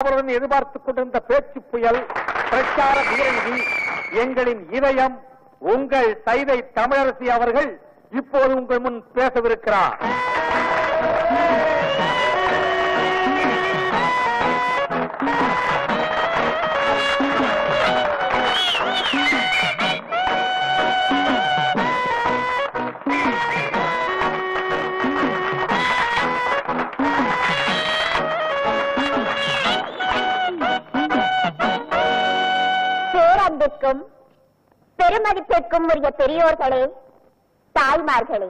அவருடன் எதிர்பார்த்துக் கொண்டிருந்த பேச்சு புயல் பிரச்சார வீரநிதி எங்களின் இதயம் உங்கள் சைதை தமிழரசி அவர்கள் இப்போது உங்கள் முன் பேசவிருக்கிறார். பேரன்பிற்கும் பெருமதிப்பிற்கும் உரிய பெரியோர்களே, தாய்மார்களே,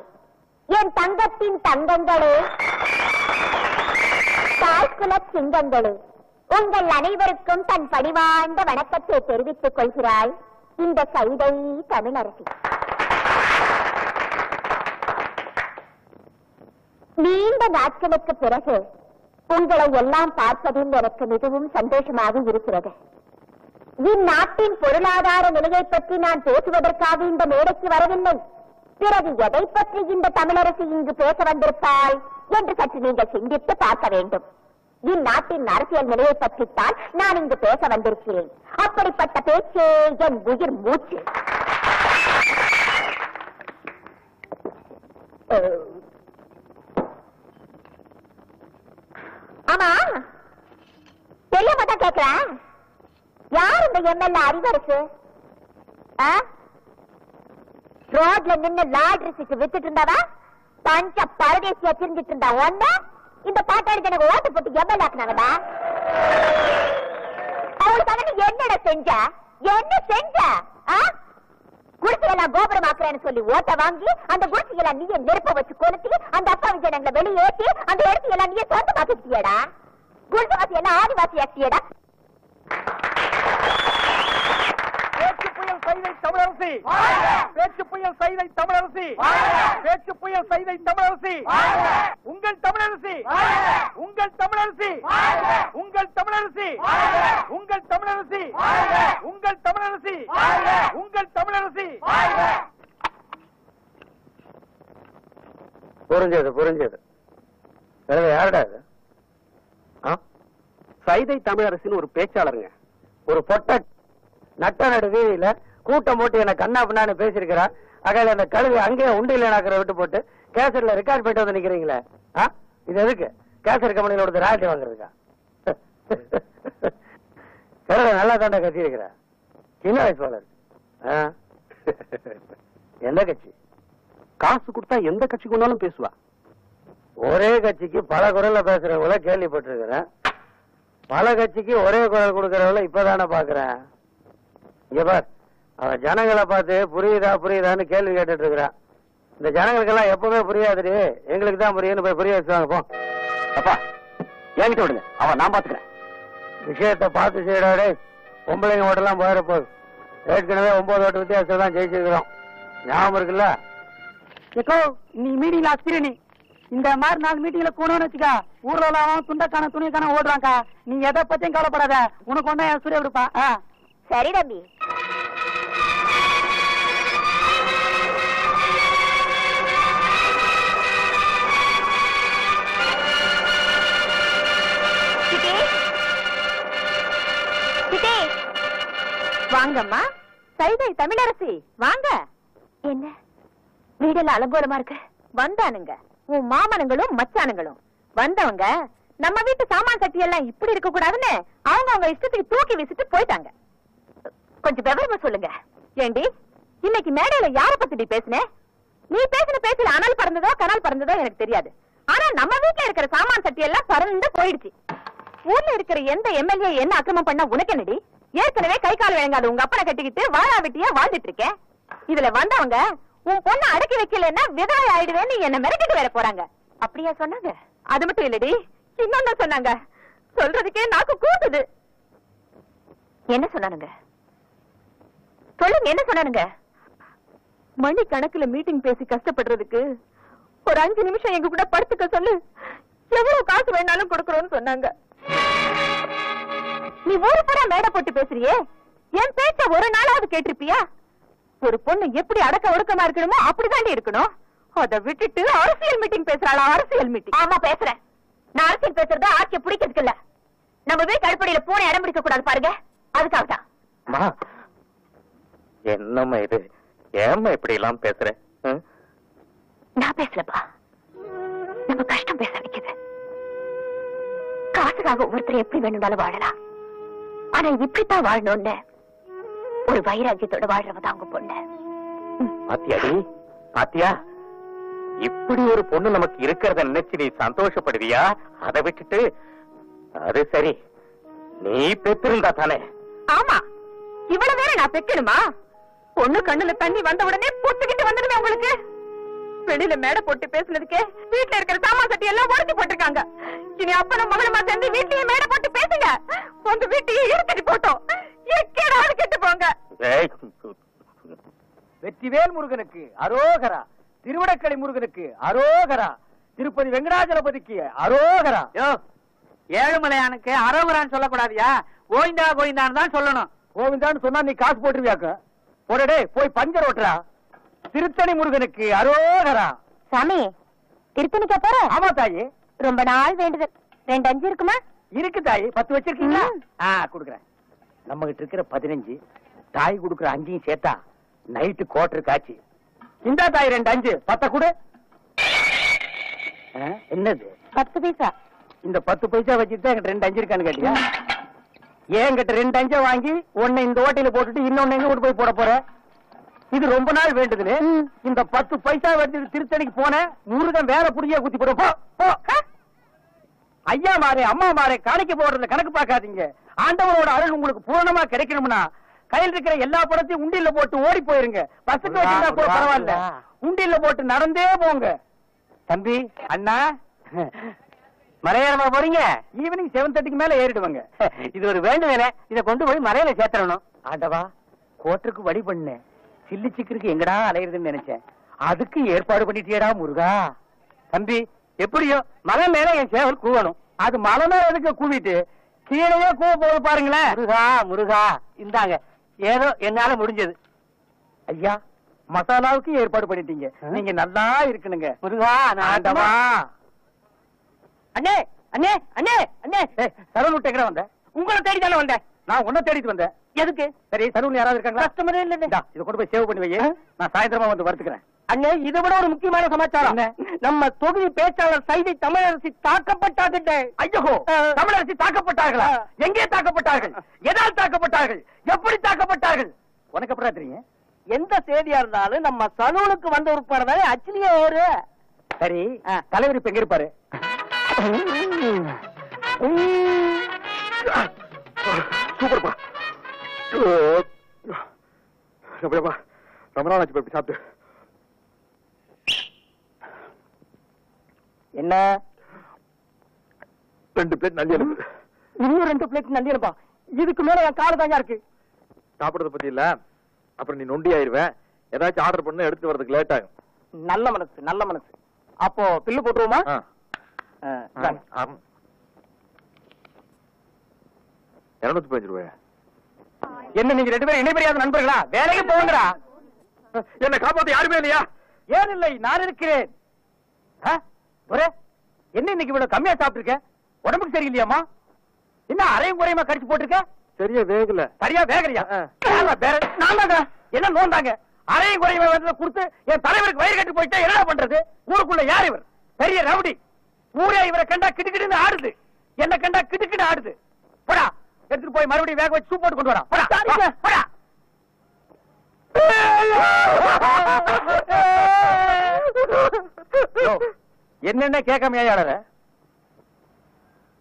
என் தங்கத்தின் தங்கங்களே, தாய்குல சிங்கங்களே, உங்கள் அனைவருக்கும் தன் பணிவாழ்ந்த வணக்கத்தை தெரிவித்துக் கொள்கிறாள் இந்த சைதை தமிழரசி. நீண்ட நாட்களுக்கு பிறகு உங்களை எல்லாம் பார்ப்பதில் எனக்கு மிகவும் சந்தோஷமாக இருக்கிறது. இந்நாட்டின் பொருளாதார நிலையை பற்றி நான் பேசுவதற்காக இந்த மேடைக்கு வரவில்லை. பிறகு எதை பற்றி இந்த தமிழரசி இங்கு பேச வந்திருப்பாள் என்று சற்று நீங்கள் சிந்தித்து பார்க்க வேண்டும். இந்நாட்டின் அரசியல் நிலையை பற்றித்தான் நான் இங்கு பேச வந்திருக்கிறேன். அப்படிப்பட்ட பேச்சே என் உயிர் மூச்சு. ஆமா, தெரியாம தான் கேட்கிறேன், யார் இந்த எம்எல்ஏ அறிவரசு? ரோட்ல நின்னு லாட்ரிக்கு வித்துட்டு இருந்தாவா? பஞ்ச பரதேசியா திரிஞ்சிட்டு இருந்தா ஒண்ணு இந்த பாட்டாளி எனக்கு ஓட்டு போட்டு எம்எல்ஏ ஆக்குனாங்கடா. அவளுக்காக நீ என்னடா செஞ்ச? என்ன செஞ்ச? குடிசையெல்லாம் கோபுரமாக்குறேன்னு சொல்லி ஓட்ட வாங்கி அந்த குடிசையெல்லாம் நீயே நெருப்ப வச்சு கொளுத்தி அந்த அப்பா விஜயங்களை வெளியேற்றி அந்த இடத்தையெல்லாம் நீயே சொந்தமாக்கிட்டியடா. குடிசைவாசி எல்லாம் ஆதிவாசி ஆக்கியடா. பேச்சு புயல் சைதை தமிழரசி, பேச்சு புயல் சைதை தமிழரசி, பேச்சு புயல் சைதை தமிழரசி, உங்கள் தமிழரசி, உங்கள் தமிழரசி, உங்கள் தமிழரசி, உங்கள் தமிழரசி, உங்கள் தமிழரசி, உங்கள் தமிழரசி. புரிஞ்சது புரிஞ்சது. யாருடா இது? சைதை தமிழரசின்னு ஒரு பேச்சாளருங்க. ஒரு பொட்ட நட்ட நடு வீதியில கூட்டம் போட்டு என்ன கண்ணா பின்னான்னு பேசிருக்கிறா. அகையில அந்த கழுவி அங்கேயே உண்டியில நாக்கிற விட்டு போட்டு கேசட்ல ரெக்கார்ட் பண்ணிட்டு வந்து நிக்கிறீங்களே, இது எதுக்கு? கேசட் கம்பெனியில ஒரு ராயல்டி வாங்குறதுக்கா? நல்லா தாண்டா கட்சி இருக்கிற சின்ன வயசு வளர். எந்த கட்சி? காசு கொடுத்தா எந்த கட்சிக்கு ஒன்னாலும் பேசுவா. ஒரே கட்சிக்கு பல குரல்ல பேசுறவங்கள கேள்விப்பட்டிருக்கிறேன். பல கட்சிக்கு ஒரே குரல் கொடுக்கறவள இப்பதானே பாக்குறேன். இங்க பார், அவன் ஜனங்களை பார்த்து புரியுதா புரியுதான்னு கேள்வி கேட்டுட்டு இருக்கிறான். இந்த ஜனங்களுக்கெல்லாம் எப்பவுமே புரியாதுடி, எங்களுக்கு தான் புரியுன்னு போய் புரிய வச்சுவாங்க. போ அப்பா, என்கிட்ட விடுங்க, அவன் நான் பாத்துக்கிறேன். விஷயத்தை பார்த்து செய்யறாடே. பொம்பளைங்க ஓட்டெல்லாம் போயிட போகுது. ஏற்கனவே 9 ஓட்டு வித்தியாசம் தான் ஜெயிச்சிருக்கிறோம். ஞாபகம் இருக்குல்ல? நீ மீட்டிங்ல ஆஸ்திரேனி இந்த மாதிரி 4 மீட்டிங்ல போனோம்னு வச்சுக்கா, ஊர்ல எல்லாம் துண்டக்கான துணிக்கான ஓடுறாங்க. நீ எதை பத்தியும் கவலைப்படாத, உனக்கு ஒண்ணா சூரிய விடுப்பா. சரி தம்பி. வாங்கம்மா, சைதை தமிழரசி வாங்க. என்ன வீடெல்லாம் அலங்கோலமா இருக்கு? வந்தானுங்க உன் மாமனுங்களும் மச்சானுங்களும். வந்தவங்க நம்ம வீட்டு சாமான் சட்டி எல்லாம் இப்படி இருக்க கூடாதுன்னு அவங்க இஷ்டத்துக்கு தூக்கி வீசிட்டு போயிட்டாங்க. கொஞ்சம் விவரமா சொல்லுங்க. ஏண்டி இன்னைக்கு மேடையில யார பத்தி பேசுன? நீ பேசின பேசல அனல் பறந்ததோ கனல் பறந்ததோ எனக்கு தெரியாது. ஆனா நம்ம வீட்டுல இருக்கிற சாமான் சட்டி எல்லாம் பறந்து போயிடுச்சு. ஊர்ல இருக்கிற எந்த எம்எல்ஏ என்ன அக்கிரமம் பண்ண உனக்கு என்னடி? ஏற்கனவே கை கால் விளங்காது உங்க அப்பனை கட்டிக்கிட்டு வாழா வெட்டியா வாழ்ந்துட்டு இருக்கேன். இதுல வந்தவங்க உன் பொண்ணு அடக்கி வைக்கலன்னா விதவை ஆயிடுவேன்னு என்ன மிரட்டிட்டு வேற போறாங்க. அப்படியா சொன்னாங்க? அது மட்டும் இல்லடி, இன்னொன்னு சொன்னாங்க. சொல்றதுக்கே நாக்கு கூசுது. என்ன சொன்னானுங்க? சொல்லுங்க, என்ன சொன்னானுங்க? மணி கணக்குல மீட்டிங் பேசி கஷ்டப்படுறதுக்கு ஒரு 5 நிமிஷம் எங்க கூட படுத்துக்க சொல்லு, எவ்வளவு காசு வேணாலும் கொடுக்கறோம்னு சொன்னாங்க. நீ ஒரு பூரா மேடை போட்டு பேசுறியே, என் பேச்ச ஒரு நாளாவது கேட்டிருப்பியா? ஒரு பொண்ணு எப்படி அடக்க ஒடுக்கமா இருக்கணுமோ அப்படிதாண்டி இருக்கணும். அதை விட்டுட்டு அரசியல் மீட்டிங் பேசுறாளா? அரசியல் மீட்டிங்? ஆமா பேசுறேன். நான் அரசியல் பேசுறத ஆட்சியை பிடிக்கிறதுக்கு இல்ல. நம்ம வீட்டு அடிப்படையில பூனை இடம் பிடிக்க கூடாது பாருங்க, அதுக்காக தான். என்னம்மா இது? ஏம்மா இப்படி எல்லாம் பேசுற? நான் பேசலப்பா, நம்ம கஷ்டம் பேச வைக்குது. காசுக்காக ஒவ்வொருத்தரும் எப்படி வேணும்னாலும் வாழலாம், ஆனா இப்படித்தான் வாழணும்னு ஒரு வைராக்கியத்தோட வாழ்றவதான் அவங்க பொண்ணு. பாத்தியாடி, பாத்தியா? இப்படி ஒரு பொண்ணு நமக்கு இருக்கிறத நினைச்சு நீ சந்தோஷப்படுவியா? அதை விட்டுட்டு அது சரி, நீ பெற்றிருந்தா தானே? ஆமா, இவ்வளவு வேற நான் பெக்கணுமா? பொண்ணு கண்ணுல தண்ணி வந்த உடனே பொட்டுக்கிட்டு வந்துடுமே உங்களுக்கு. வெளியில மேடை போட்டு பேசுனதுக்கே வீட்டுல இருக்கிற சாமான் சட்டி எல்லாம் உடச்சி போட்டிருக்காங்க. இனி அப்பனும் மகளுமா சேர்ந்து வீட்லயே மேடை போட்டு பேசுங்க. உங்க வீட்டையே இருக்கடி போட்டோம், எக்கேடாவது கெட்டு போங்க. வெற்றிவேல் முருகனுக்கு அரோகரா, திருவிடக்கடை முருகனுக்கு அரோகரா, திருப்பதி வெங்கடாஜலபதிக்கு அரோகரா. ஏழுமலையானுக்கு அரோகரான்னு சொல்லக்கூடாதியா, கோவிந்தா கோவிந்தான்னு தான் சொல்லணும். கோவிந்தான்னு சொன்னா நீ காசு போட்டுருவியாக்க. போடே போய் பஞ்சர் ஓட்டுறா. திருத்தணி முருகனுக்கு அரோகரா. சாமி, திருத்தணிக்கா போற? ஆமா தாயி, ரொம்ப நாள் வேண்டுதல். 2 5 இருக்குமா? இருக்கு தாயி. 10 வச்சிருக்கீங்களா? குடுக்குறேன். நம்ம கிட்ட இருக்கிற 15, தாய் குடுக்குற 5 சேர்த்தா நைட்டு கோட்டரு காட்சி. இந்தா தாய் 2 5, 10 கொடு. என்னது? 10 பைசா. இந்த 10 பைசா வச்சுட்டு என்கிட்ட 2 5 இருக்கான்னு கேட்டியா? என்கிட்ட 2 5 வாங்கி ஒன்னு இந்த ஓட்டையில போட்டுட்டு இன்னொன்னு எங்க கொண்டு போய் போட போற? இது ரொம்ப நாள் வேண்டுதுன்னு இந்த 10 பைசா வச்சு திருத்தணிக்கு போன முருகன் வேற புடியா குத்தி போடும். ஐயா மாறே அம்மா மாறே காணிக்க போடுறதுல கணக்கு பார்க்காதீங்க. ஆண்டவரோட அருள் உங்களுக்கு பூரணமா கிடைக்கணும்னா கையில் இருக்கிற எல்லா படத்தையும் உண்டியில போட்டு ஓடி போயிருங்க. பஸ்ஸுக்கு வச்சிருந்தா கூட பரவாயில்ல, உண்டியில போட்டு நடந்தே போங்க. தம்பி, அண்ணா, மலையேறமா போறீங்க? ஈவினிங் 7:30க்கு மேல ஏறிடுவாங்க. இது ஒரு வேண்டுதலே, இதை கொண்டு போய் மலையில சேர்த்தணும். ஆண்டவா, கோட்டருக்கு வழி பண்ணு. சில்லி சிக்கருக்கு எங்கடா அலையிறதுன்னு நினைச்சேன், அதுக்கு ஏற்பாடு பண்ணிட்டியடா முருகா. தம்பி, எப்படியோ மலை மேல என் சேவல் கூவணும். அது மலை மேல எதுக்கு கூவிட்டு கீழே கூவ போது பாருங்களேன். முருகா முருகா, இந்தாங்க ஏதோ என்னால முடிஞ்சது. ஐயா, மசாலாவுக்கு ஏற்பாடு பண்ணிட்டீங்க, நீங்க நல்லா இருக்கணுங்க. முருகா, ஆண்டவா. அண்ணே அண்ணே அண்ணே அண்ணே, சரவண விட்டு வந்த? உங்களை தேடி தானே வந்தேன். நான் உன்னை தேடிட்டு வந்தேன். எதுக்கு? சரி, சரவண யாராவது இருக்காங்களா? கஸ்டமரே இல்ல. இதை கொண்டு போய் சேவ் பண்ணி வை, நான் சாயந்தரமா வந்து வறுத்துக்கிறேன். அண்ணே, இதை விட ஒரு முக்கியமான சமாச்சாரம். நம்ம தொகுதி பேச்சாளர் சைதை தமிழரசி தாக்கப்பட்டார்கள். ஐயோ, தமிழரசி தாக்கப்பட்டார்களா? எங்கே தாக்கப்பட்டார்கள்? எதால் தாக்கப்பட்டார்கள்? எப்படி தாக்கப்பட்டார்கள்? உனக்கு எப்படி தெரியும்? எந்த செய்தியா இருந்தாலும் நம்ம சலூனுக்கு வந்த உட்பாடுதானே அச்சிலியே ஏறு. சரி, தலைவர் இப்ப எங்க இருப்பாரு? சூப்பர்ப்பா. ரொம்ப நாள் ஆச்சு போய் சாப்பிட்டு. என்ன? 2 பிளேட் நல்லி இருக்கு. இன்னும் 2 பிளேட் நல்லி இருப்பா. இதுக்கு மேல என் கால தாங்க இருக்கு. சாப்பிடுறத பத்தி இல்ல, அப்புறம் நீ நொண்டி ஆயிருவேன். ஏதாச்சும் ஆர்டர் பண்ண எடுத்து வரதுக்கு லேட் ஆகும். நல்ல மனசு, நல்ல மனசு. அப்போ பில்லு போட்டுருவோமா? 215 ரூபாய். என்ன நீங்க 2 பேரும் இணைபெரியாத நண்பர்களா? வேலைக்கு போங்கடா. என்ன காப்பாத்த யாருமே இல்லையா? ஏன் இல்லை, நான் இருக்கிறேன். என்ன இன்னைக்கு இவ்வளவு கம்மியா சாப்பிட்டு இருக்க? உடம்புக்கு சரியில்லையாமா? என்ன அரையும் குறையுமா கடிச்சு போட்டிருக்க? சரியா வேகல. சரியா வேகலையா? என்ன நோந்தாங்க? அரையும் குறையுமா கொடுத்து என் தலைவருக்கு வயிறு கட்டி போயிட்டா என்ன பண்றது? ஊருக்குள்ள யார் இவர்? பெரிய ரவுடி. ஊரே இவரை கண்டா கிடுக்கிடுன்னு ஆடுது, என்ன கண்டா கிடுக்கிட்டு ஆடுது. போடா, எடுத்துட்டு போய் மறுபடியும் வேக வச்சு சூப் போட்டு கொண்டு வரா. போடா. என்னென்ன கேட்காம ஏழற?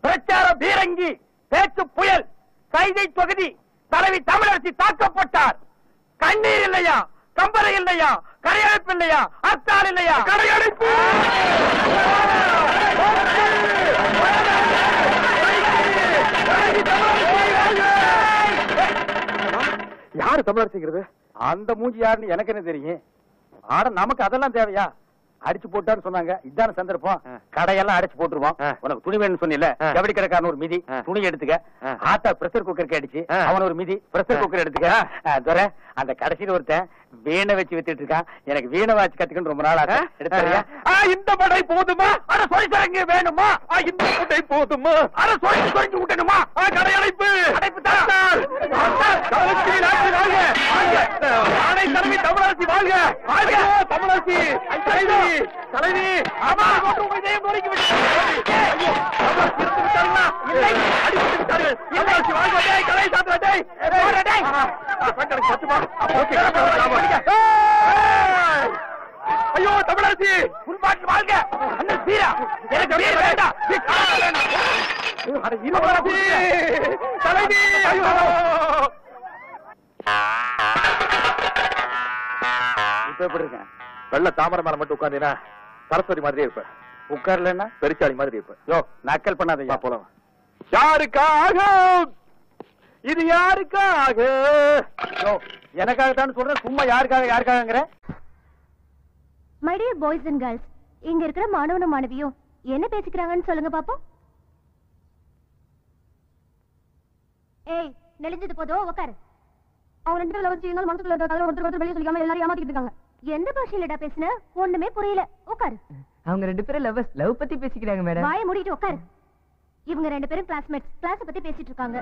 பிரச்சார பீரங்கி, பேச்சு புயல், சைதை தொகுதி தலைவி தமிழரசி தாக்கப்பட்டார். கண்ணீர் இல்லையா? கம்பரை இல்லையா? கரையடைப்பு இல்லையா? அத்தால் இல்லையா? கரையடைப்பு. யாரு தமிழரசிங்கிறது? அந்த மூஞ்சி யாருன்னு எனக்கு என்ன தெரியும்? ஆட நமக்கு அதெல்லாம் தேவையா? அடிச்சு போட்டான்னு சொன்னாங்க. இதான சந்தர்ப்பம். ஆ. கடையெல்லாம் அடிச்சு போட்டுருவோம். ஆ. உனக்கு துணி வேணும்னு சொன்னீல, ஆ. ஜவுளி கடைக்காரன் ஒரு மிதி, ஆ. துணி எடுத்துக்க. ஆ. ஆத்தா பிரஷர் குக்கருக்கு அடிச்சு, ஆ. அவன் ஒரு மிதி, பிரஷர் ஆ. குக்கர் எடுத்துக்க. துரை, அந்த கடைசியில் ஒருத்தன் வீணை வச்சு வித்துட்டு இருக்கான். எனக்கு வீணை வாட்சி கத்துக்கணும் ரொம்ப நாள் ஆச்சு. எடுத்துறியா? இந்த படை போதுமா? அட சொரிசரங்கு வேணுமா? இந்த படை போதுமா? அட சொரிஞ்சு விட்டணுமா? கடை அடைப்பு தான். ஆடை தலைவி தமிழாசி வாழ்க! வாழ்க தமிழாசி! தலைவி தலைவி! ஆமா இதயம் நொறுக்கி விட்டார்கள். தமிழாசி வாழ்க! கடை சாத்திரத்தை ஐயோ தமிழரசி உள்பாட்டு வாழ்க! அண்ணன் சீரா எனக்கு வீர வேண்டாம். தலைவி ஐயோ இப்ப எப்படி இருக்கேன்? வெள்ள தாமரை மேல மட்டும் உட்கார்ந்தீங்கன்னா சரஸ்வதி மாதிரியே இருப்ப. உட்கார்லன்னா பெருச்சாளி மாதிரி இருப்ப. யோ நக்கல் பண்ணாதயா. போலாம். யாருக்காக இது? யாருக்காக? யோ எனக்காகத்தான் சொல்றேன். சும்மா யாருக்காகங்கிற? My dear boys and girls, இங்க இருக்கிற மாணவனும் மாணவியும் என்ன பேசிக்கிறாங்கன்னு சொல்லுங்க பாப்போம். ஏய், நெளிஞ்சது போதும், உட்காரு. அவங்க ரெண்டு பேரும் வச்சு எங்க மனசுக்குள்ள இருக்க கதை ஒருத்தர் வெளியே சொல்லிக்காம எல்லாரும் ஏமாத்திட்டு இருக்காங்க. எந்த பாஷையிலடா பேசுன? ஒண்ணுமே புரியல. உட்காரு. அவங்க ரெண்டு பேரும் லவ் பத்தி பேசிக்கிறாங்க மேடம். வாயை மூடிட்டு உட்காரு. இவங்க ரெண்டு பேரும் கிளாஸ்மேட்ஸ், கிளாஸ் பத்தி பேசிட்டு இருக்காங்க.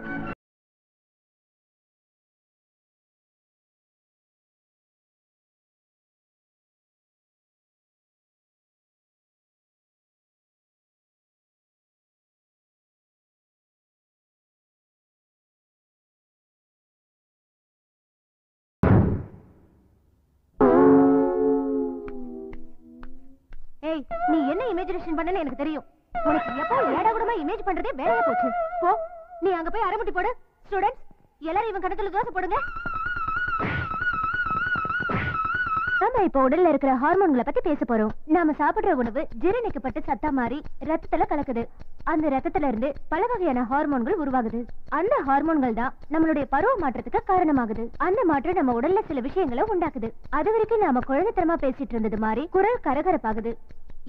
ஏய், நீ என்ன இமேஜினேஷன் பண்ணனு எனக்கு தெரியும். உனக்கு எப்போ ஏடா கூடமா இமேஜ் பண்றதே வேலையா போச்சு. போ, நீ அங்க போய் அரைமுட்டி போடு. ஸ்டூடண்ட்ஸ் எல்லாரும் இவன் கணக்குல தோசை போடுங்க. நாம இப்ப உடல்ல இருக்கிற ஹார்மோன்களை பத்தி பேச போறோம். நாம சாப்பிடுற உணவு ஜீரணிக்கப்பட்டு சத்தா மாறி ரத்தத்துல கலக்குது. அந்த ரத்தத்துல இருந்து பல வகையான ஹார்மோன்கள் உருவாகுது. அந்த ஹார்மோன்கள் தான் நம்மளுடைய பருவ மாற்றத்துக்கு காரணமாகுது. அந்த மாற்றம் நம்ம உடல்ல சில விஷயங்களை உண்டாக்குது. அது வரைக்கும் நாம குழந்தைத்தனமா பேசிட்டு இருந்தது மாதிரி குரல் கரகரப்பாகுது.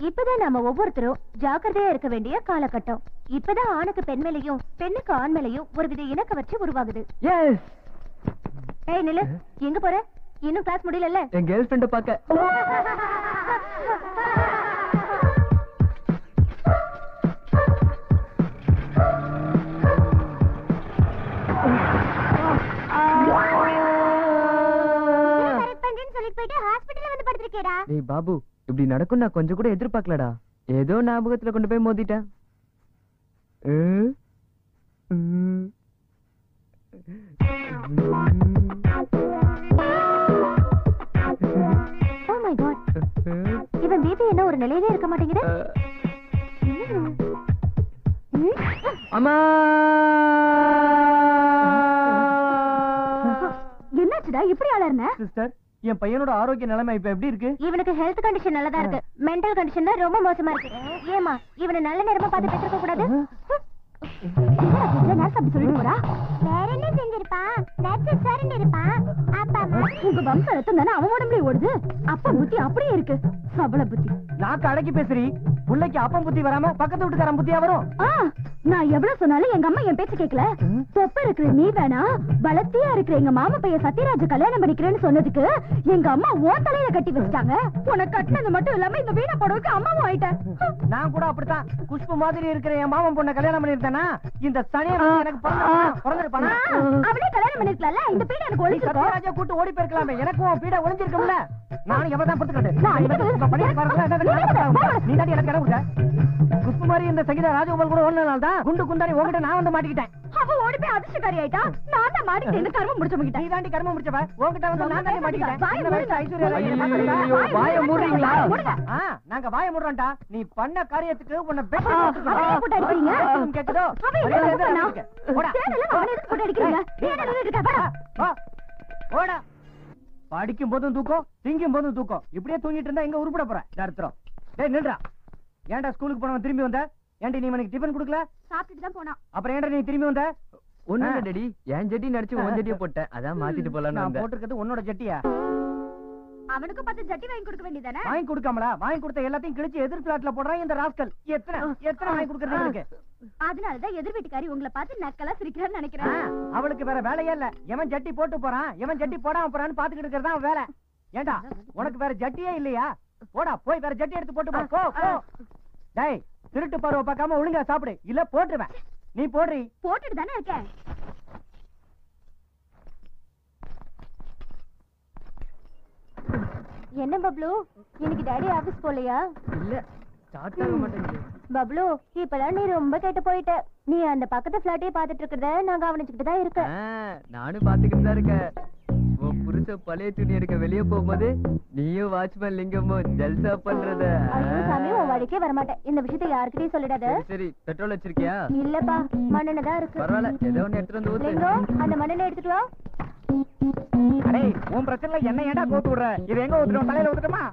இப்பதான் நாம ஒவ்வொருத்தரும் ஜாக்கிரதையா இருக்க வேண்டிய காலகட்டம். இப்பதான் ஆணுக்கு பெண் மேலையும் பெண்ணுக்கு ஆண் மேலையும் ஒருவித இணக்கவர்ச்சி உருவாகுது. எஸ். ஏய் நில்லு, எங்க போற? இன்னும் கிளாஸ் முடியல. என் கேர்ள் ஃப்ரெண்ட பாக்க. டேய் பாபு, இப்படி நடக்கும் நான் கொஞ்சம் கூட எதிர்பார்க்கலடா. ஏதோ ஞாபகத்துல கொண்டு போய் மோதிட்டேன். Oh my God. இவன் பேபி என்ன ஒரு நிலையிலே இருக்க மாட்டேங்குது. அம்மா, என்னாச்சுடா இப்படி அலர்ன? சிஸ்டர், என் பையனோட ஆரோக்கிய நிலைமை இப்ப எப்படி இருக்கு? இவனுக்கு ஹெல்த் கண்டிஷன் நல்லதா இருக்கு. மென்டல் கண்டிஷன் தான் ரொம்ப மோசமா இருக்கு. ஏமா இவனை நல்ல நேரமா பார்த்து பெற்றிருக்க கூடாது? வேற என்ன செஞ்சிருப்பான்? உங்க வம்ச ரத்தம் தானே அவன் உடம்புல ஓடுது. அப்பா புத்தி அப்படியே இருக்கு. சபல புத்தி. நாக்கு அடக்கி பேசுறீ. புள்ளைக்கு அப்பம் புத்தி வராம பக்கத்து வீட்டுக்காரன் புத்தியா வரும்? நான் எவ்வளவு சொன்னாலும் எங்க அம்மா என் பேச்சு கேட்கல. தொப்ப இருக்கிற நீ வேணா பலத்தியா இருக்கிற எங்க மாமா பையன் சத்யராஜ கல்யாணம் பண்ணிக்கிறேன்னு சொன்னதுக்கு எங்க அம்மா ஓ தலையில கட்டி வச்சிட்டாங்க. உனக்கு கட்டினது மட்டும் இல்லாம இந்த வீணா படவுக்கு அம்மாவும் ஆயிட்டேன். நான் கூட அப்படித்தான் குஷ்பு மாதிரி இருக்கிற என் மாமன் பொண்ணை கல்யாணம் பண்ணிருந்தேனா இந்த சனியா எனக்கு பிறந்திருப்பானா? அவளே கல்யாணம் பண்ணிருக்கல. இந்த பீட எனக்கு ஒளிஞ்சிருக்கும். சத்யராஜா கூட்டு ஓடி போயிருக்கலாமே. எனக்கும் உன் பீட ஒளிஞ்சிருக்கும்ல. நானும் எவ்வளவுதான் பொறுத்துக்கிட்டேன். நீ தாண்டி எனக்கு இடம் கொடுத்த. குஷ்பு மாதிரி இந்த சங்கீதா ராஜகோபால் கூட ஒண்ணு நாள் தான் குண்டு குந்தாரி உங்ககிட்ட நான் வந்து மாட்டிக்கிட்டேன். அவ ஓடி போய் அதிர்ஷ்டக்காரி ஆயிட்டா. நான் தான் மாட்டிக்கிட்டேன். கர்மம் முடிச்சவங்கிட்ட. நீ தாண்டி கர்மம் முடிச்சவ. உங்ககிட்ட வந்து நான் தாண்டி மாட்டிக்கிட்டேன். வாயை மூடுறீங்களா? நாங்க வாயை மூடுறோம்டா. நீ பண்ண காரியத்துக்கு உன்னை போட்டு அடிக்கிறீங்க. கேக்குதோ? ஓடா. படிக்கும் போதும் தூக்கம், திங்கும் போதும் தூக்கம். இப்படியே தூங்கிட்டு இருந்தா எங்க உருப்பட போற? தரித்திரம். டேய் நில்றா. ஏன்டா ஸ்கூலுக்கு போனவன் திரும்பி வந்த? ஏன்டி நீ எனக்கு டிபன் கொடுக்கல? சாப்பிட்டுட்டு தான் போனா. அப்புறம் ஏன்டா நீ திரும்பி வந்த? ஒண்ணு இல்ல டாடி, என் ஜட்டி நடிச்சு உன் ஜட்டியை போட்டேன். அதான் மாத்திட்டு போலான்னு நான் வந்தேன். போட்டுக்கிறது உன்னோட ஜட்டியா? அவனுக்கு 10 ஜட்டி வாங்கி கொடுக்க வேண்டியதானே? வாங்கி கொடுக்காமலா? வாங்கி கொடுத்த எல்லாத்தையும் கிழிச்சு எதிர் பிளாட்ல போடுறான் இந்த ராஸ்கல். எத்தனை வாங்கி கொடுக்கறது இருக்கு? அதனாலதான் எதிர் வீட்டுக்காரி உங்களை பார்த்து நக்கலா சிரிக்கிறான்னு நினைக்கிறேன். அவளுக்கு வேற வேலையே இல்ல. எவன் ஜட்டி போட்டு போறான், எவன் ஜட்டி போடாம போறான்னு பாத்துக்கிட்டு இருக்கிறது தான் வேலை. ஏண்டா உனக்கு வேற ஜட்டியே இல்லையா? போடா போய் வேற ஜட்டி எடுத்து போட்டு போ. போ டேய், திருட்டு பருவ பார்க்காம ஒழுங்கா சாப்பிடு, இல்ல போட்டுருவேன். நீ போடுறீ? போட்டுட்டு தானே இருக்கேன். என்ன பப்ளு, இன்னைக்கு டாடி ஆபீஸ் போலையா? இல்ல, ஸ்டார்ட் ஆக மாட்டேங்குது. பப்ளு, இப்பதான் நீ ரொம்ப கேட்டு போயிட்ட. நீ அந்த பக்கத்து பிளாட்டே பாத்துட்டு இருக்கிறத நான் கவனிச்சுக்கிட்டு தான் இருக்கேன். நானும் பாத்துக்கிட்டு தான் இருக்கேன். உன் புருஷ பழைய துணி எடுக்க வெளியே போகும்போது நீயும் வாட்ச்மேன் லிங்கமும் ஜல்சா பண்றத. ஐயோ சாமி, உன் வழிக்கே வரமாட்டேன். இந்த விஷயத்தை யாருக்கிட்டையும் சொல்லிடாத. சரி, பெட்ரோல் வச்சிருக்கியா? இல்லப்பா, மண்ணெண்ணெய் தான் இருக்கு. பரவாயில்ல, ஏதோ ஒண்ணு எடுத்துட்டு வந்து ஊத்து. லிங்கம், அந்த மண்ணெண்ணெய் எடுத்துட்டு வா. அடே, உன் பிரச்சனை என்ன ஏன்டா கோத்து விடுற? இது எங்க ஊத்துறோம்? தலையில ஊத்துட்டுமா?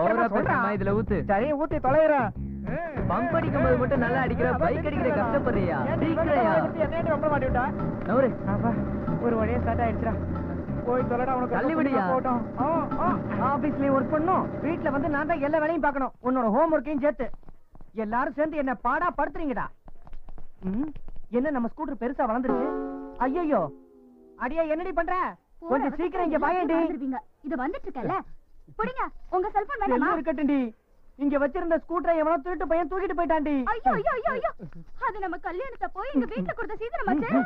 ஓவரா பேசுறமா? இதுல ஊத்து. சரி, ஊத்தி தொலைறேன். பம்ப் அடிக்கும் போது மட்டும் நல்லா அடிக்கிற, பைக் அடிக்கிற கஷ்டப்படுறியா? சீக்கிரயா என்னைய ரொம்ப மாட்டி விட்டா. நவரு. அப்பா, ஒரு வழியா ஸ்டார்ட் ஆயிடுச்சுடா. போய் தொலைடா, உனக்கு தள்ளி விடியா. போட்டோம். ஆபீஸ்லயும் ஒர்க் பண்ணணும், வீட்டுல வந்து நான் தான் எல்லா வேலையும் பார்க்கணும், உன்னோட ஹோம் ஒர்க்கையும் சேர்த்து. எல்லாரும் சேர்ந்து என்ன பாடா படுத்துறீங்கடா. என்ன நம்ம ஸ்கூட்டர் பெருசா வளர்ந்துருச்சு? ஐயோ, அடியா என்னடி பண்ற? கொஞ்சம் சீக்கிரம் இங்க வாயேண்டி. இது வந்துட்டு இருக்கல, புடிங்க. உங்க செல்போன் வேண்டாமா? இருக்கட்டும்டி. இங்க வச்சிருந்த ஸ்கூட்டரை எவனோ திருட்டு பையன் தூக்கிட்டு போயிட்டான்டி. ஐயோ ஐயோ ஐயோ ஐயோ, அது நம்ம கல்யாணத்தை போய் எங்க வீட்ல கொடுத்த சீதனமாச்சே.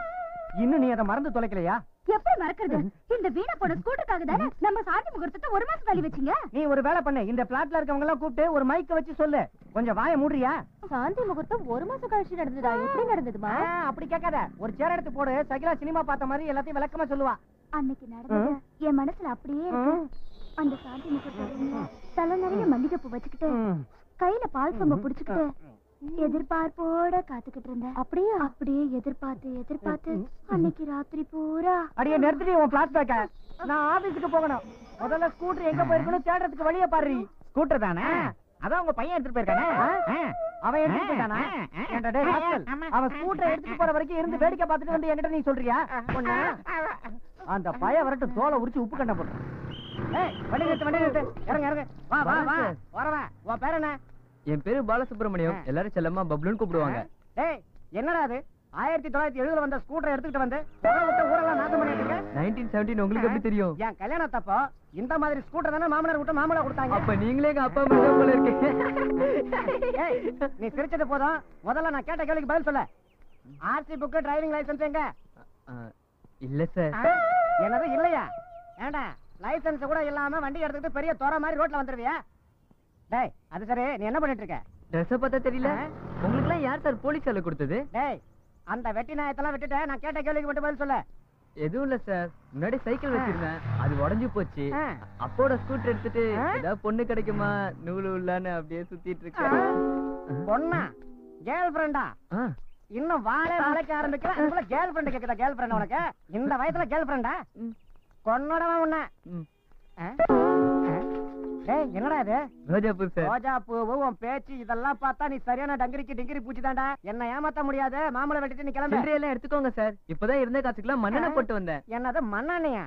இன்னும் நீ அதை மறந்து தொலைக்கலையா? எப்படி மறக்கிறது? இந்த வீணா போன ஸ்கூட்டருக்காக தானே நம்ம சாந்தி முகூர்த்தத்தை ஒரு மாசம் தள்ளி வச்சீங்க. நீ ஒரு வேலை பண்ணு, இந்த பிளாட்ல இருக்கவங்க எல்லாம் கூப்பிட்டு ஒரு மைக்க வச்சு சொல்லு. கொஞ்சம் வாயை மூடுறியா? சாந்தி முகூர்த்தம் ஒரு மாசம் கழிச்சு நடந்ததா? எப்படி நடந்ததுமா? அப்படி கேட்காத, ஒரு சேர் எடுத்து போடு. சகிலா சினிமா பார்த்த மாதிரி எல்லாத்தையும் விளக்கமா சொல்லுவா. அன்னைக்கு நடந்தது என் மனசுல அப்படியே இருக்கு. அந்த சாந்தி முகூர்த்தம் தலை நிறைய மல்லிகைப்பூ வச்சுக்கிட்டு, கையில பால் சொம்ப புடிச்சுக்கிட்டு எதிர்பார்ப்போட காத்துக்கிட்டு இருந்தேன். அப்படியே எதிர்பார்த்து அன்னைக்கு ராத்திரி பூரா. அடியே நிறுத்தி உன் பிளாட் பேக்க. நான் ஆபீஸுக்கு போகணும். முதல்ல ஸ்கூட்டர் எங்க போயிருக்கணும் தேடுறதுக்கு வழிய பாரு. ஸ்கூட்டர் தானே? அதான் உங்க பையன் எடுத்துட்டு போயிருக்கானே. அவன் எடுத்துட்டு போயிட்டானா? ஏன்டா டேய் ராஸ்கல், அவன் ஸ்கூட்டர் எடுத்துட்டு போற வரைக்கும் இருந்து வேடிக்கை பார்த்துட்டு வந்து என்கிட்ட நீ சொல்றியா? ஒண்ணு அந்த பையன் வரட்டும், தோலை உரிச்சு உப்பு கண்ட போட்டு. ஏய், வண்டி நிறுத்து. இறங்க. வா வரவா. உன் பேர் என்ன? என் பேரு பாலசுப்ரமணியம். எல்லாரும் செல்லம்மா பப்ளுன்னு கூப்பிடுவாங்க. டேய், என்னடா அது? 1970 வந்த ஸ்கூட்டர் எடுத்துக்கிட்டு வந்து விட்டு ஊரெல்லாம் நாசம் பண்ணிட்டு இருக்க. 1917 உங்களுக்கு எப்படி தெரியும்? என் கல்யாணத்தப்போ இந்த மாதிரி ஸ்கூட்டர் தானே மாமனார் விட்டு மாமலா கொடுத்தாங்க. அப்ப நீங்களே எங்க அப்பா அம்மா தான் போல இருக்கு. ஏய், நீ சிரிச்சது போதும், முதல்ல நான் கேட்ட கேள்விக்கு பதில் சொல்ல. ஆர்சி புக், டிரைவிங் லைசென்ஸ் எங்க? இல்ல சார். என்னது இல்லையா? ஏண்டா லைசென்ஸ் கூட இல்லாம வண்டி எடுத்துக்கிட்டு பெரிய தோற மாதிரி ரோட்ல வந்துருவியா? டேய், அது சரி, நீ என்ன பண்ணிட்டு இருக்க? ட்ரெஸ் பார்த்தா தெரியல. உங்களுக்கு எல்லாம் யார் சார் போலீஸ் வேலை கொடுத்தது? டேய், அந்த வெட்டி நாயத்தெல்லாம் விட்டுட்டு நான் கேட்ட கேள்விக்கு மட்டும் பதில் சொல்ல. எதுவும் இல்ல சார். முன்னாடி சைக்கிள் வச்சிருந்தேன், அது உடஞ்சு போச்சு. அப்போட ஸ்கூட்டர் எடுத்துட்டு ஏதாவது பொண்ணு கிடைக்குமா நூலு உள்ளான்னு அப்படியே சுத்திட்டு இருக்கேன். பொண்ணா? கேர்ள் ஃப்ரெண்டா? இன்னும் வாழைக்க ஆரம்பிக்கிற அதுக்குள்ள கேர்ள் ஃப்ரெண்ட் கேக்குதா? கேர்ள் ஃப்ரெண்ட் உனக்கு இந்த வயசுல கேர்ள் ஃப்ரெண்டா? கொன்னடவன் உன்ன. டேய், என்னடா இது? ரோஜாப்பூ சார். ரோஜாப்பூ, உன் பேச்சு இதெல்லாம் பார்த்தா நீ சரியான டிங்கிரி பூச்சி தாண்டா. என்ன ஏமாத்த முடியாது. மாமலை வெட்டிட்டு நீ கிளம்பு. எல்லாம் எடுத்துக்கோங்க சார். இப்பதான் இருந்த காசுக்கெல்லாம் மண்ணெண்ணெய் போட்டு வந்தேன். என்னது மண்ணெண்ணையா?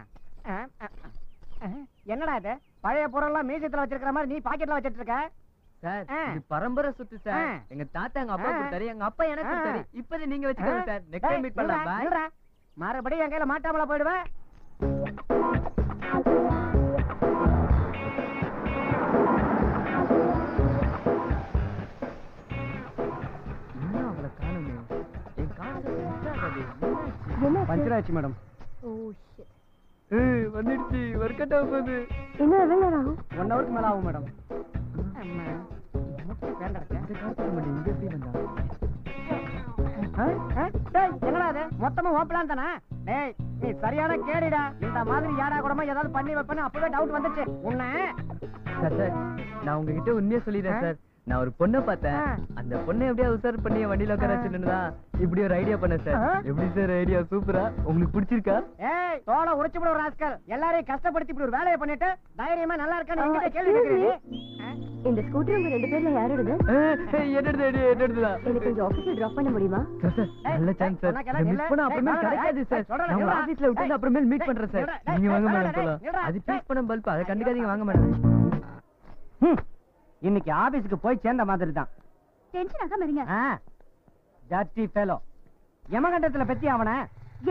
என்னடா இது? பழைய பொருள்லாம் மியூசியத்துல வச்சிருக்கிற மாதிரி நீ பாக்கெட்ல வச்சிட்டு இருக்க? சார், இது பரம்பரை சொத்து சார். எங்க தாத்தா எங்க அப்பா கொடுத்தாரு, எங்க அப்பா எனக்கு கொடுத்தாரு. இப்போது நீங்க வச்சுக்கோங்க சார். நெக்ஸ்ட் டைம் மீட் பண்ணலாம். பை. மறுபடியும் என் கையில மாட்டாமல போயிடுவேன். இன்னும் அவளை காணுமே. என் காசு பஞ்சராச்சு மேடம். வந்துடுச்சு. ஒர்க் அவுட் ஆக போகுது. இன்னும் எவ்வளவு நேரம் ஆகும்? 1 ஹவருக்கு மேல ஆகும் மேடம். என்னடா அது? மொத்தமா ஓப்பலாம் தானே? டேய், நீ சரியான கேடிடா. இந்த மாதிரி யாரா கூடமா ஏதாவது பண்ணி வைப்பேன்னு அப்பவே டவுட் வந்துச்சு உன்ன. சார், நான் உங்ககிட்ட உண்மையா சொல்லிடுறேன் சார். நான் ஒரு பொண்ணை பார்த்தேன். அந்த பொண்ணை எப்படியா உசார் பண்ணி வண்டியில உட்கார வச்சுருந்தா இப்படி ஒரு ஐடியா பண்ண சார். எப்படி சார் ஐடியா? சூப்பரா. உங்களுக்கு பிடிச்சிருக்கா? ஏய் தோலை உடைச்சு விட ஒரு ராஸ்கல். எல்லாரையும் கஷ்டப்படுத்தி இப்படி ஒரு வேலையை பண்ணிட்டு தைரியமா நல்லா இருக்கான்னு என்கிட்ட கேள்வி கேக்குறீங்க. இந்த ஸ்கூட்டர் உங்க 2 பேர்ல யாரோடது? என்னடுதா எனக்கு கொஞ்சம் ஆபீஸ்ல டிராப் பண்ண முடியுமா? நல்ல சான்ஸ் சார். மிஸ் பண்ண அப்புறமே கிடைக்காது சார். நான் ஆபீஸ்ல விட்டு அப்புறமே மீட் பண்றேன் சார். நீங்க வாங்க மேடம் போலாம். அது பீஸ் பண்ண பல்ப் அதை கண்டுக்காதீங்க. வாங்க மேடம். இன்னைக்கு ஆபீஸ்க்கு போய் சேர்ந்த மாதிரி தான். டென்ஷன் ஆகாம இருங்க. ஜாஸ்தி ஃபெலோ. யமகண்டத்துல பத்தி அவன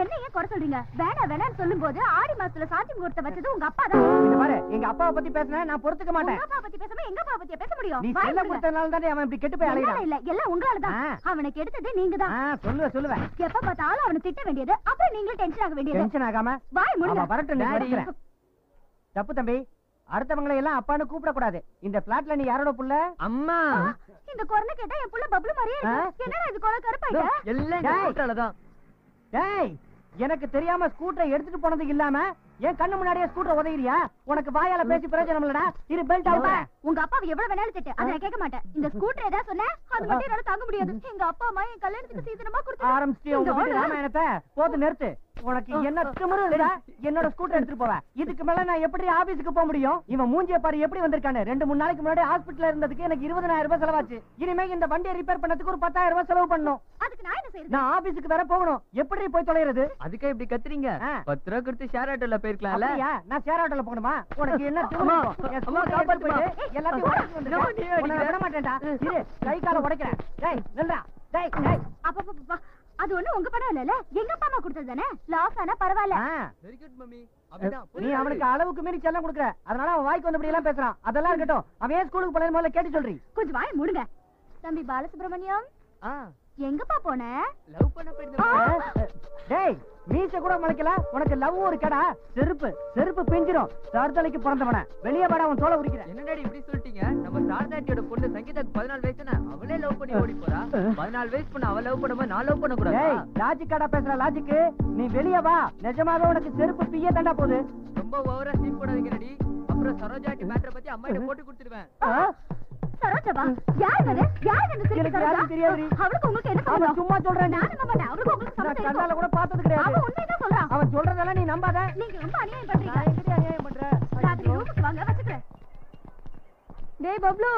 என்ன ஏன் குறை சொல்றீங்க? வேணாம்னு சொல்லும்போது ஆடி மாசத்துல சாந்தி முகூர்த்தம் வச்சது உங்க அப்பா தான். இந்த பாரு, எங்க அப்பாவை பத்தி பேசினா நான் பொறுத்துக்க மாட்டேன். உங்க அப்பா பத்தி பேசாம எங்க அப்பா பத்தி பேச முடியும்? நீ செல்ல கொடுத்தனால தான் அவன் இப்படி கெட்டு போய் அலையறான். இல்ல எல்லாம் உங்களால தான். அவனை கெடுத்தது நீங்க தான். சொல்லுவேன். எப்ப பார்த்தாலும் அவனை திட்ட வேண்டியது, அப்புறம் நீங்களும் டென்ஷன் ஆக வேண்டியது. டென்ஷன் ஆகாம வாய் மூடுங்க. அவன் வரட்டும், நான் அடிக்கிறேன். தப்பு தம்பி. அடுத்தவங்களை எல்லாம் அப்பான்னு கூப்பிட கூடாது. இந்த பிளாட்ல நீ யாரோட புள்ள? அம்மா. இந்த குரலை கேட்டா என் புள்ள பப்ளு மாதிரியே இருக்கு. என்னடா இது கொலை கருப்பாயிட்ட? எல்லாம் கூட்டால தான். டேய், எனக்கு தெரியாம ஸ்கூட்டரை எடுத்துட்டு போனது இல்லாம என் கண்ணு முன்னாடியே ஸ்கூட்டர் உதையிறியா? உனக்கு வாயால பேசி பிரயோஜனம் இல்லடா. இரு பெல்ட் அவுட். உங்க அப்பாவை எவ்வளவு வேணாலும் திட்டு, அதை நான் கேட்க மாட்டேன். இந்த ஸ்கூட்டர் ஏதா சொன்ன அது மட்டும் என்னால தாங்க முடியாது. எங்க அப்பா அம்மா என் கல்யாணத்துக்கு சீதனமா கொடுத்து ஆரம்பிச்சிட்டியா உங்க வீட்டு ராமாயணத்தை? போது நிறுத்து. உனக்கு என்ன திமிரு இல்லடா? என்னோட ஸ்கூட்டர் எடுத்துட்டு போவ. இதுக்கு மேல நான் எப்படி ஆபீஸ்க்கு போக முடியும்? இவன் மூஞ்சிய பாரு எப்படி வந்திருக்கானு. 2-3 நாளைக்கு முன்னாடி ஹாஸ்பிடல்ல இருந்ததுக்கு எனக்கு 20,000 ரூபாய் செலவாச்சு. இனிமே இந்த வண்டியை ரிப்பேர் பண்ணதுக்கு ஒரு 10,000 ரூபாய் செலவு பண்ணணும். அதுக்கு நான் என்ன செய்யறது? நான் ஆபீஸ்க்கு வேற போகணும். எப்படி போய் தொலைறது? அதுக்கே இப்படி கத்துறீங்க? 10 ரூபா கொடுத்து ஷேர் ஆட்டோல போயிருக்கலாம்ல. அப்படியா? நான் ஷேர் ஆட்டோல போகணுமா? உனக்கு என்ன திமிரு? என் ஸ்கூட்டர் காப்பாத்து போயிடு. எல்லாத்தையும் உடைச்சு வந்துரு. உன்னை விட மாட்டேன்டா. இரு, கை கால உடைக்கிறேன். டேய் நில்றா. டேய் அப்பா அது ஒண்ணு உங்க படம் இல்லல, எங்க அப்பா அம்மா கொடுத்தது தானே. லாஸ் ஆனா பரவாயில்ல. Very good mummy. அப்படிதான். நீ அவனுக்கு அளவுக்கு மீறி செல்லம் கொடுக்குற. அதனால அவன் வாய்க்கு வந்தபடி எல்லாம் பேசுறான். அதெல்லாம் இருக்கட்டும். அவன் ஏன் ஸ்கூலுக்கு போனது முதல்ல கேட்டு சொல்றீ. கொஞ்சம் வாயை மூடுங்க. தம்பி பாலசுப்ரமணியம், எங்கப்பா போன? லவ் பண்ண போயிருந்தேன். டேய், மீச கூட முளைக்கல. உனக்கு லவ் ஒரு கடா. செருப்பு பிஞ்சிரும். தர்தலைக்கு பிறந்தவன வெளியே வாடா, அவன் தோலை உரிக்கிறேன். என்னடாடி இப்படி சொல்லிட்டீங்க? நம்ம சாரதாட்டியோட பொண்ணு சங்கீதாக்கு 14 வயசுனா அவளே லவ் பண்ணி ஓடி போறா. 14 வயசு பொண்ணு அவ லவ் பண்ணும்போது நான் லவ் பண்ண கூடாதா? டேய், லாஜிக் கடா பேசுற லாஜிக். நீ வெளியே வா. நிஜமாவே உனக்கு செருப்பு பிய தண்டா போகுது. ரொம்ப ஓவரா சீன் போடாதீங்க ரெடி. அப்புறம் சரோஜாட்டி மேட்டரை பத்தி அம்மா கிட்ட போட்டு கொடுத்துடுவேன். சரோஜாவா? யார் அது? யார் அந்த சிரிப்பு எனக்கு சரோஜா? யாரும் தெரியாதுடி. அவளுக்கு உங்களுக்கு என்ன அவன் சம்பந்தம்? சும்மா சொல்றான். நான் நம்ப மாட்டேன். அவளுக்கு உங்களுக்கு நான் சம்பந்தம் கண்ணால இருக்கும். கூட பார்த்தது கிடையாது. அவன் உண்மைதான் சொல்றான். அவன் சொல்றதெல்லாம் நீ நம்பாத. நீங்க ரொம்ப அநியாயம் நான் பண்றீங்க. எங்கடி அநியாயம் பண்றேன்? ராத்திரி ரூமுக்கு வாங்க, வச்சுக்கிறேன். டேய் பப்ளு,